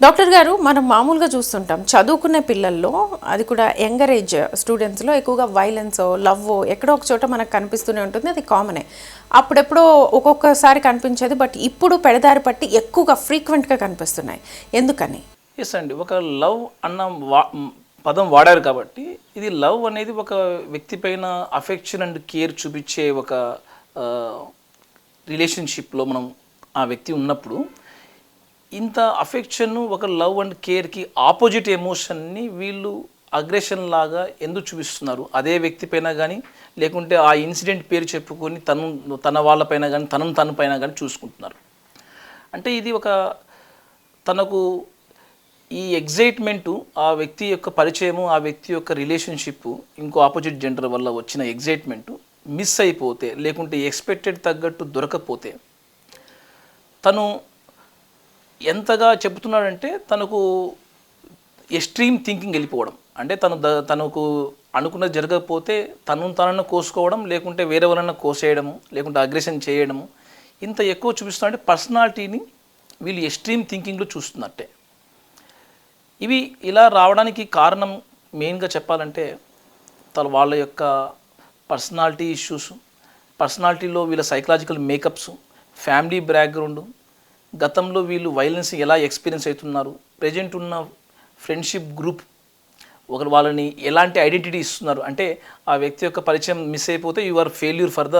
Doctor గారు, మనం మామూలుగా చూస్తుంటాం చదువుకునే పిల్లల్లో, అది కూడా యంగర్ ఏజ్ స్టూడెంట్స్లో ఎక్కువగా వైలెన్స్, లవ్ ఎక్కడో ఒక చోట మనకు కనిపిస్తూనే ఉంటుంది. అది కామనే. అప్పుడెప్పుడో ఒక్కొక్కసారి కనిపించేది, బట్ ఇప్పుడు పెడదారి పట్టి ఎక్కువగా ఫ్రీక్వెంట్గా కనిపిస్తున్నాయి. ఎందుకని? ఎస్ అండి. ఒక లవ్ అన్న పదం వాడారు కాబట్టి, ఇది లవ్ అనేది ఒక వ్యక్తి పైన అఫెక్షన్ అండ్ కేర్ చూపించే ఒక రిలేషన్షిప్లో మనం ఆ వ్యక్తి ఉన్నప్పుడు, ఇంత అఫెక్షన్ ఒక లవ్ అండ్ కేర్కి ఆపోజిట్ ఎమోషన్ని వీళ్ళు అగ్రెషన్ లాగా ఎందుకు చూపిస్తున్నారు? అదే వ్యక్తి పైన కానీ, లేకుంటే ఆ ఇన్సిడెంట్ పేరు చెప్పుకొని తన వాళ్ళపైన కానీ, తన పైన కానీ చూసుకుంటున్నారు. అంటే ఇది ఒక తనకు ఈ ఎగ్జైట్మెంటు, ఆ వ్యక్తి యొక్క పరిచయము, ఆ వ్యక్తి యొక్క రిలేషన్షిప్ ఇంకో ఆపోజిట్ జెండర్ వల్ల వచ్చిన ఎగ్జైట్మెంటు మిస్ అయిపోతే, లేకుంటే ఎక్స్పెక్టెడ్ తగ్గట్టు దొరకకపోతే, తను ఎంతగా చెబుతున్నాడంటే తనకు ఎక్స్ట్రీమ్ థింకింగ్ వెళ్ళిపోవడం. అంటే తనకు అనుకున్నది జరగకపోతే తనను కోసుకోవడం, లేకుంటే వేరే వాళ్ళన్నా కోసేయడము, లేకుంటే అగ్రెషన్ చేయడము, ఇంత ఎక్కువ చూపిస్తున్నారంటే పర్సనాలిటీని వీళ్ళు ఎక్స్ట్రీమ్ థింకింగ్లో చూస్తున్నట్టే. ఇవి ఇలా రావడానికి కారణం మెయిన్గా చెప్పాలంటే వాళ్ళ యొక్క పర్సనాలిటీ ఇష్యూస్, పర్సనాలిటీలో వీళ్ళ సైకలాజికల్ మేకప్స్, ఫ్యామిలీ బ్యాక్గ్రౌండ్, గతంలో వీళ్ళు వైలెన్స్ ఎలా ఎక్స్పీరియన్స్ అవుతున్నారు, ప్రజెంట్ ఉన్న ఫ్రెండ్షిప్ గ్రూప్ వాళ్ళని ఎలాంటి ఐడెంటిటీ ఇస్తున్నారు. అంటే ఆ వ్యక్తి యొక్క పరిచయం మిస్ అయిపోతే you are failure for the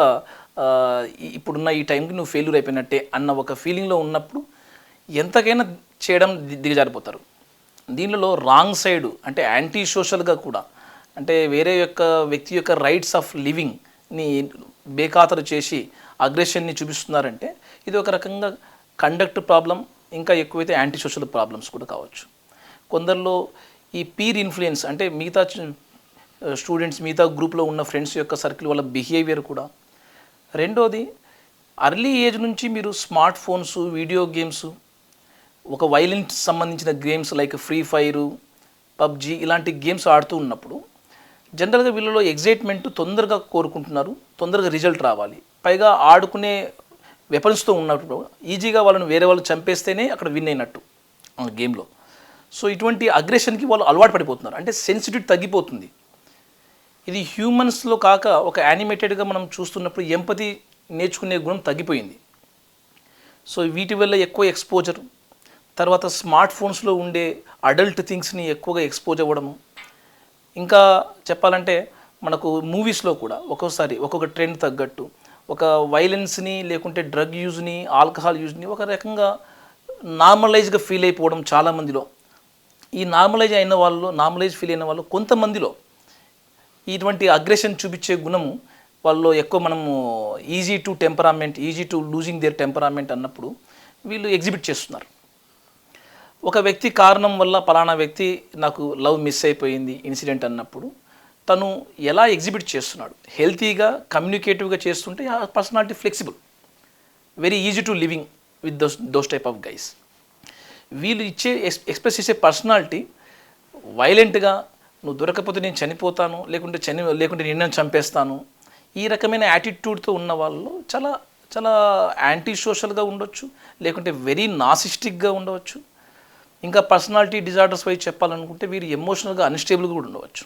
ఇప్పుడున్న ఈ టైంకి నువ్వు ఫెయిల్యూర్ అయిపోయినట్టే అన్న ఒక ఫీలింగ్లో ఉన్నప్పుడు ఎంతకైనా చేయడం దిగజారిపోతారు. దీనిలో రాంగ్ సైడ్ అంటే యాంటీ సోషల్గా కూడా, అంటే వేరే వ్యక్తి యొక్క రైట్స్ ఆఫ్ లివింగ్ని బేఖాతరు చేసి అగ్రెషన్ని చూపిస్తున్నారంటే ఇది ఒక రకంగా కండక్ట్ ప్రాబ్లం. ఇంకా ఎక్కువైతే యాంటీ సోషల్ ప్రాబ్లమ్స్ కూడా కావచ్చు. కొందరిలో ఈ పీర్ ఇన్ఫ్లుయెన్స్, అంటే మిగతా స్టూడెంట్స్, మిగతా గ్రూప్లో ఉన్న ఫ్రెండ్స్ యొక్క సర్కిల్ వాళ్ళ బిహేవియర్ కూడా. రెండోది, అర్లీ ఏజ్ నుంచి మీరు స్మార్ట్ ఫోన్స్, వీడియో గేమ్స్, ఒక వైలెంట్ సంబంధించిన games like free fire, PUBG ఇలాంటి గేమ్స్ ఆడుతూ ఉన్నప్పుడు జనరల్గా వీళ్ళలో ఎగ్జైట్మెంట్ తొందరగా కోరుకుంటున్నారు, తొందరగా రిజల్ట్ రావాలి. పైగా ఆడుకునే వెపన్స్తో ఉన్నప్పుడు ఈజీగా వాళ్ళని వేరే వాళ్ళు చంపేస్తేనే అక్కడ విన్ అయినట్టు ఆ గేమ్లో. సో ఇటువంటి అగ్రెషన్కి వాళ్ళు అలవాటు పడిపోతున్నారు. అంటే సెన్సిటివిటీ తగ్గిపోతుంది. ఇది హ్యూమన్స్లో కాక ఒక యానిమేటెడ్గా మనం చూస్తున్నప్పుడు ఎంపతి నేర్చుకునే గుణం తగ్గిపోయింది. సో వీటి వల్ల ఎక్కువ ఎక్స్పోజర్, తర్వాత స్మార్ట్ ఫోన్స్లో ఉండే అడల్ట్ థింగ్స్ని ఎక్కువగా ఎక్స్పోజ్ అవ్వడము. ఇంకా చెప్పాలంటే మనకు మూవీస్లో కూడా ఒక్కోసారి ఒక్కొక్క ట్రెండ్ తగ్గట్టు ఒక వైలెన్స్ని, లేకుంటే డ్రగ్ యూజ్ని, ఆల్కహాల్ యూజ్ని ఒక రకంగా నార్మలైజ్గా ఫీల్ అయిపోవడం చాలామందిలో. ఈ నార్మలైజ్ ఫీల్ అయిన వాళ్ళు కొంతమందిలో ఇటువంటి అగ్రెషన్ చూపించే గుణము వాళ్ళలో ఎక్కువ. మనము ఈజీ టు లూజింగ్ దేర్ టెంపరామెంట్ అన్నప్పుడు వీళ్ళు ఎగ్జిబిట్ చేస్తున్నారు. ఒక వ్యక్తి కారణం వల్ల పలానా వ్యక్తి నాకు లవ్ మిస్ అయిపోయింది ఇన్సిడెంట్ అన్నప్పుడు తను ఎలా ఎగ్జిబిట్ చేస్తున్నాడు, హెల్తీగా కమ్యూనికేటివ్గా చేస్తుంటే ఆ personality flexible, very easy to living with those type of guys. వీళ్ళు ఎక్స్ప్రెస్ చేసే పర్సనాలిటీ వైలెంట్గా, నువ్వు దొరకపోతే నేను చనిపోతాను, లేకుంటే నిన్ను చంపేస్తాను, ఈ రకమైన యాటిట్యూడ్తో ఉన్న వాళ్ళు చాలా చాలా యాంటీ సోషల్గా ఉండొచ్చు, లేకుంటే వెరీ నార్సిస్టిక్గా ఉండవచ్చు. ఇంకా పర్సనాలిటీ డిజార్డర్స్ వైపు చెప్పాలనుకుంటే వీరు ఎమోషనల్గా అన్స్టేబుల్గా కూడా ఉండవచ్చు.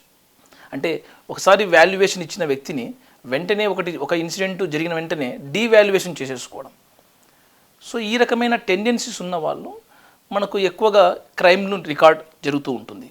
అంటే ఒకసారి వాల్యుయేషన్ ఇచ్చిన వ్యక్తిని వెంటనే ఒక ఇన్సిడెంట్ జరిగిన వెంటనే డీవాల్యుయేషన్ చేసేసుకోవడం. సో ఈ రకమైన టెండెన్సీస్ ఉన్న వాళ్ళు మనకు ఎక్కువగా క్రైమ్లు రికార్డ్ జరుగుతూ ఉంటుంది.